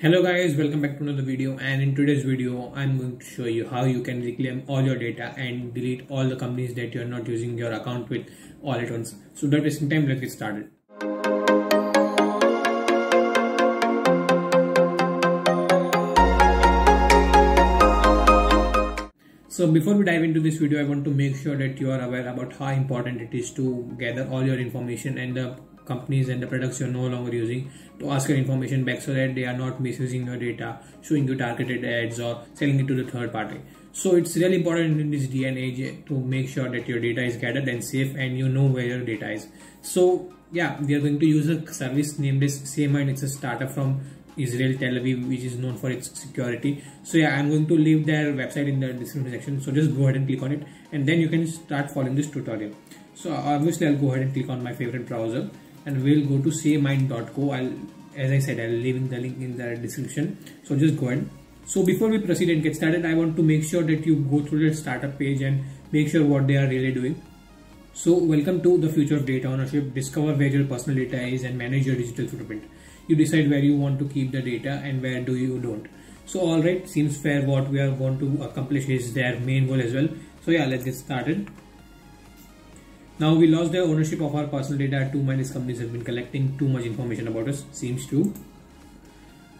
Hello guys, welcome back to another video, and in today's video I'm going to show you how you can reclaim all your data and delete all the companies that you're not using your account with all at once. So without wasting time, let's get started. So before we dive into this video, I want to make sure that you are aware about how important it is to gather all your information and the companies and the products you're no longer using, to ask your information back so that they are not misusing your data, showing you targeted ads or selling it to the third party. So it's really important in this day and age to make sure that your data is gathered and safe and you know where your data is. So yeah, we are going to use a service named as SafeMind. It's a startup from Israel, Tel Aviv, which is known for its security. So yeah, I'm going to leave their website in the description section. So just go ahead and click on it, and then you can start following this tutorial. So obviously I'll go ahead and click on my favorite browser, and we'll go to SafeMind.co. As I said, I'll leave the link in the description. So just go ahead. So before we proceed and get started, I want to make sure that you go through the startup page and make sure what they are really doing. So welcome to the future of data ownership. Discover where your personal data is and manage your digital footprint. You decide where you want to keep the data and where do you don't. So alright, seems fair. What we are going to accomplish is their main goal as well. So yeah, let's get started. Now we lost the ownership of our personal data. Two minus companies have been collecting too much information about us. Seems true.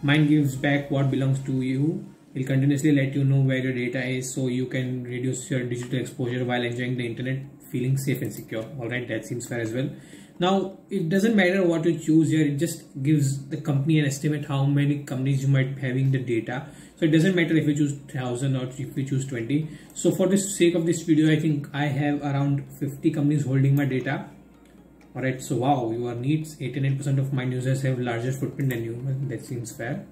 Mind gives back what belongs to you. Will continuously let you know where your data is so you can reduce your digital exposure while enjoying the internet, feeling safe and secure. Alright, that seems fair as well. Now it doesn't matter what you choose here, it just gives the company an estimate how many companies you might be having the data. So it doesn't matter if you choose 1000 or if you choose 20. So for the sake of this video, I think I have around 50 companies holding my data. Alright, so wow, your needs, 89% of my users have larger footprint than you. That seems fair.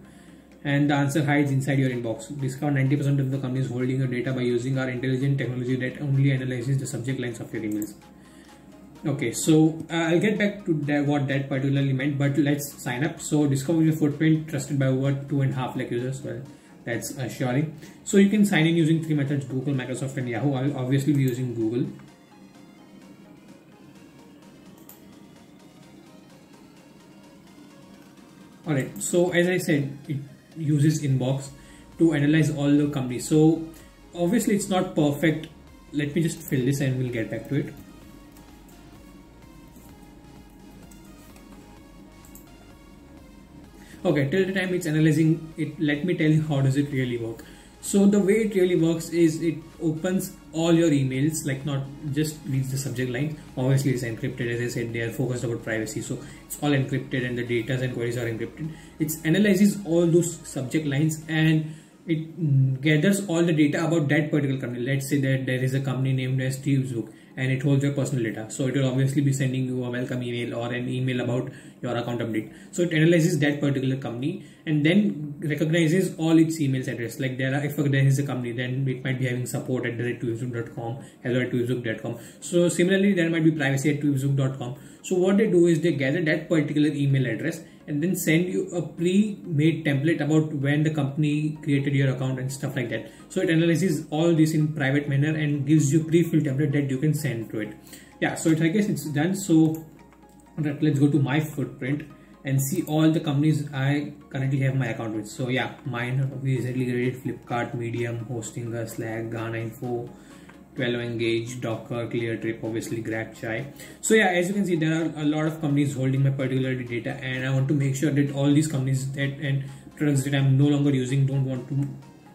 And the answer hides inside your inbox. Discover 90% of the companies holding your data by using our intelligent technology that only analyzes the subject lines of your emails. Okay, so I'll get back to what that particularly meant, but let's sign up. So discover your footprint, trusted by over 2.5 lakh users. Well, that's assuring. So you can sign in using three methods: Google, Microsoft, and Yahoo. I'll obviously be using Google. Alright, so as I said, it uses inbox to analyze all the companies. So obviously it's not perfect. Let me just fill this and we'll get back to it. Okay, till the time it's analyzing it, let me tell you how does it really work. So the way it really works is it opens all your emails, like not just reads the subject line. Obviously it's encrypted. As I said, they are focused about privacy, so it's all encrypted and the data and queries are encrypted. It analyzes all those subject lines and it gathers all the data about that particular company. Let's say that there is a company named as TweezBook and it holds your personal data, so it will obviously be sending you a welcome email or an email about your account update. So it analyzes that particular company and then recognizes all its emails address. Like if there is a company, then it might be having support@tweezbook.com, hello@tweezbook.com. So similarly, there might be privacy@tweezbook.com. So what they do is they gather that particular email address and then send you a pre-made template about when the company created your account and stuff like that. So it analyzes all this in private manner and gives you pre-filled template that you can send to it. Yeah, so I guess it's done. So let's go to my footprint and see all the companies I currently have my account with. So yeah, mine recently created: Flipkart, Medium, Hosting, Slack, Ghana Info, 12 Engage, Docker, Cleartrip, obviously GrabChai. So yeah, as you can see, there are a lot of companies holding my particular data, and I want to make sure that all these companies and products that I'm no longer using don't want to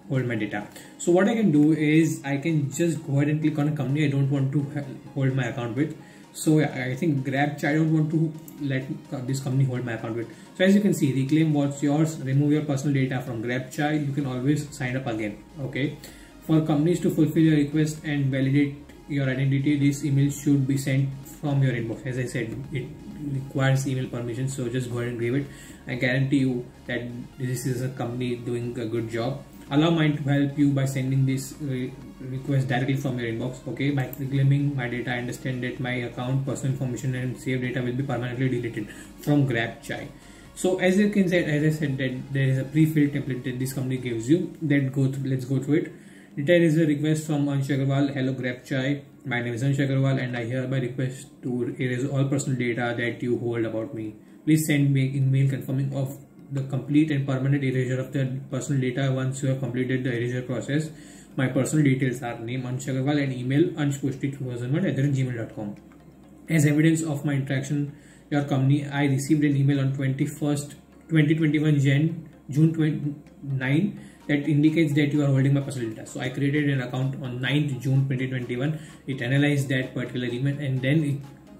hold my data. So what I can do is I can just go ahead and click on a company I don't want to hold my account with. So yeah, I think GrabChai, I don't want to let this company hold my account with. So as you can see, reclaim what's yours, remove your personal data from GrabChai. You can always sign up again. Okay. For companies to fulfill your request and validate your identity, this email should be sent from your inbox. As I said, it requires email permission, so just go ahead and give it. I guarantee you that this is a company doing a good job. Allow Mind to help you by sending this request directly from your inbox. Okay, by reclaiming my data, I understand that my account, personal information, and saved data will be permanently deleted from GrabChai. So as you can see, as I said, that there is a pre-filled template that this company gives you. Let's go through it. There is a request from Ansh Agarwal. Hello GrabChai, my name is Ansh Agarwal and I hereby request to erase all personal data that you hold about me. Please send me an email confirming of the complete and permanent erasure of the personal data once you have completed the erasure process. My personal details are name Ansh Agarwal and email anshpushti2001@gmail.com. As evidence of my interaction your company, I received an email on 21st 2021 June 29 that indicates that you are holding my personal data. So I created an account on 9th June 2021. It analyzed that particular email and then it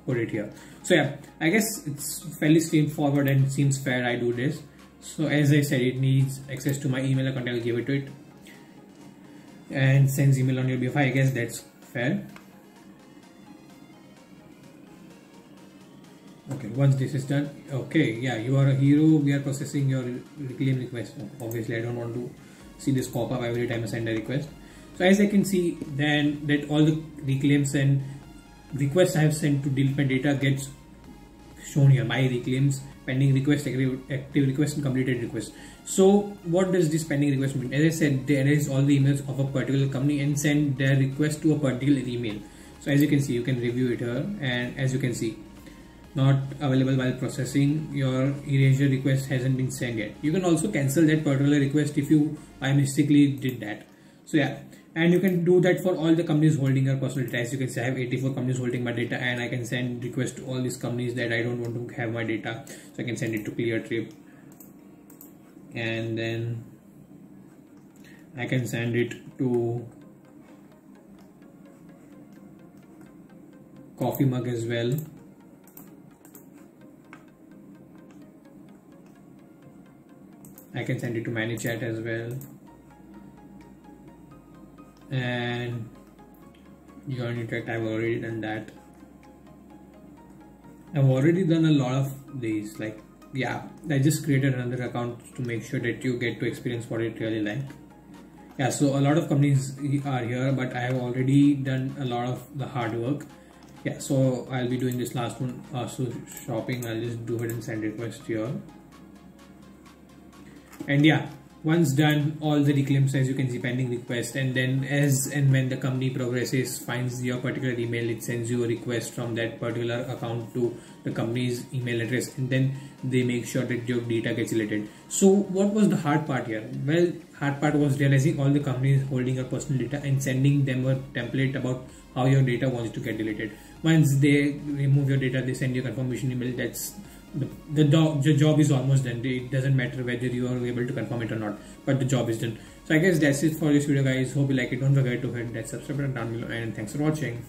put it here. So yeah, I guess it's fairly straightforward and seems fair I do this. So as I said, it needs access to my email account. I'll give it to it and sends email on your behalf. I guess that's fair. Okay, once this is done, okay, yeah, you are a hero. We are processing your reclaim request. Obviously, I don't want to see this pop up every time I send a request. So as I can see, then that all the reclaims and requests I have sent to delete my data gets shown here. My reclaims, pending request, active request, and completed request. So what does this pending request mean? As I said, they erase all the emails of a particular company and send their request to a particular email. So as you can see, you can review it here, and as you can see, not available while processing, your erasure request hasn't been sent yet. You can also cancel that particular request if you by mistakenly did that. So yeah, and you can do that for all the companies holding your personal data. As you can see, I have 84 companies holding my data, and I can send requests to all these companies that I don't want to have my data. So I can send it to ClearTrip, and then I can send it to Coffee Mug as well. I can send it to ManyChat as well, and Join Interact, I've already done that. I've already done a lot of these, like, yeah, I just created another account to make sure that you get to experience what it really like. Yeah, so a lot of companies are here, but I have already done a lot of the hard work. Yeah, so I'll be doing this last one, so shopping. I'll just do it and send request here. And yeah, once done, all the reclaims, as you can see, pending request, and then as and when the company progresses, finds your particular email, it sends you a request from that particular account to the company's email address, and then they make sure that your data gets deleted. So what was the hard part here? Well, hard part was realizing all the companies holding your personal data and sending them a template about how your data wants to get deleted. Once they remove your data, they send you a confirmation email. That's the job is almost done. It doesn't matter whether you are able to confirm it or not, but the job is done. So I guess that's it for this video, guys. Hope you like it. Don't forget to hit that subscribe button down below, and thanks for watching.